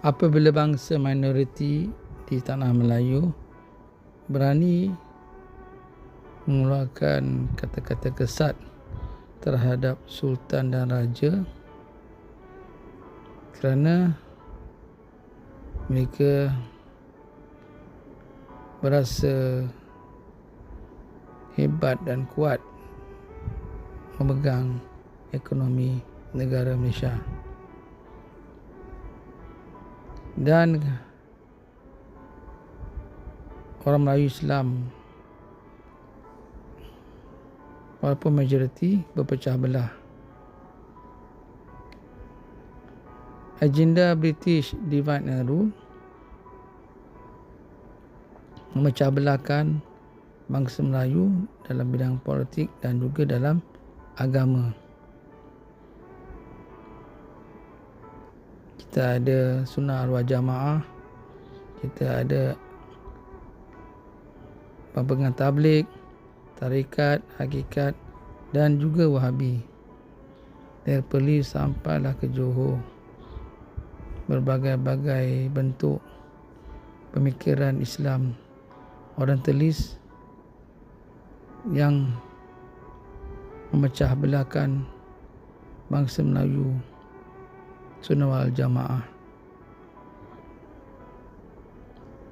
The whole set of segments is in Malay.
Apabila bangsa minoriti di tanah Melayu berani mengeluarkan kata-kata kesat terhadap sultan dan raja kerana mereka berasa hebat dan kuat memegang ekonomi negara Malaysia. Dan orang Melayu Islam walaupun majoriti berpecah belah. Agenda British Divide and Rule memecah belahkan bangsa Melayu dalam bidang politik dan juga dalam agama. Kita ada Sunnah Wal Jamaah, kita ada pempegang tabligh, tarikat, hakikat dan juga Wahabi. Dari Perlis sampailah ke Johor, berbagai-bagai bentuk pemikiran Islam orientalis yang memecah belahkan bangsa Melayu Sunnah wal Jamaah.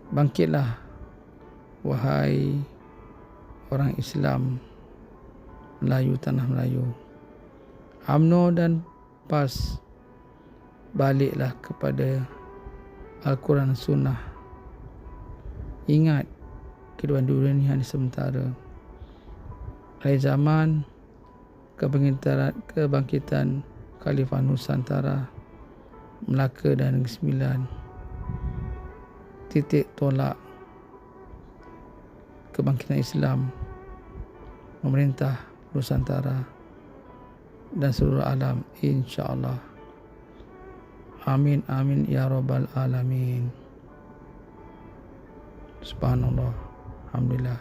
Bangkitlah wahai orang Islam Melayu, tanah Melayu. UMNO dan PAS baliklah kepada Al-Quran Sunnah. Ingat, kedua-dua ini hanya sementara. Akhir zaman, kebangkitan Khalifah Nusantara, Melaka dan Negeri Sembilan, titik tolak kebangkitan Islam, memerintah Nusantara dan seluruh alam, insya-Allah. Amin amin ya rabbal alamin. Subhanallah, alhamdulillah,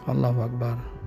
Allahu Akbar.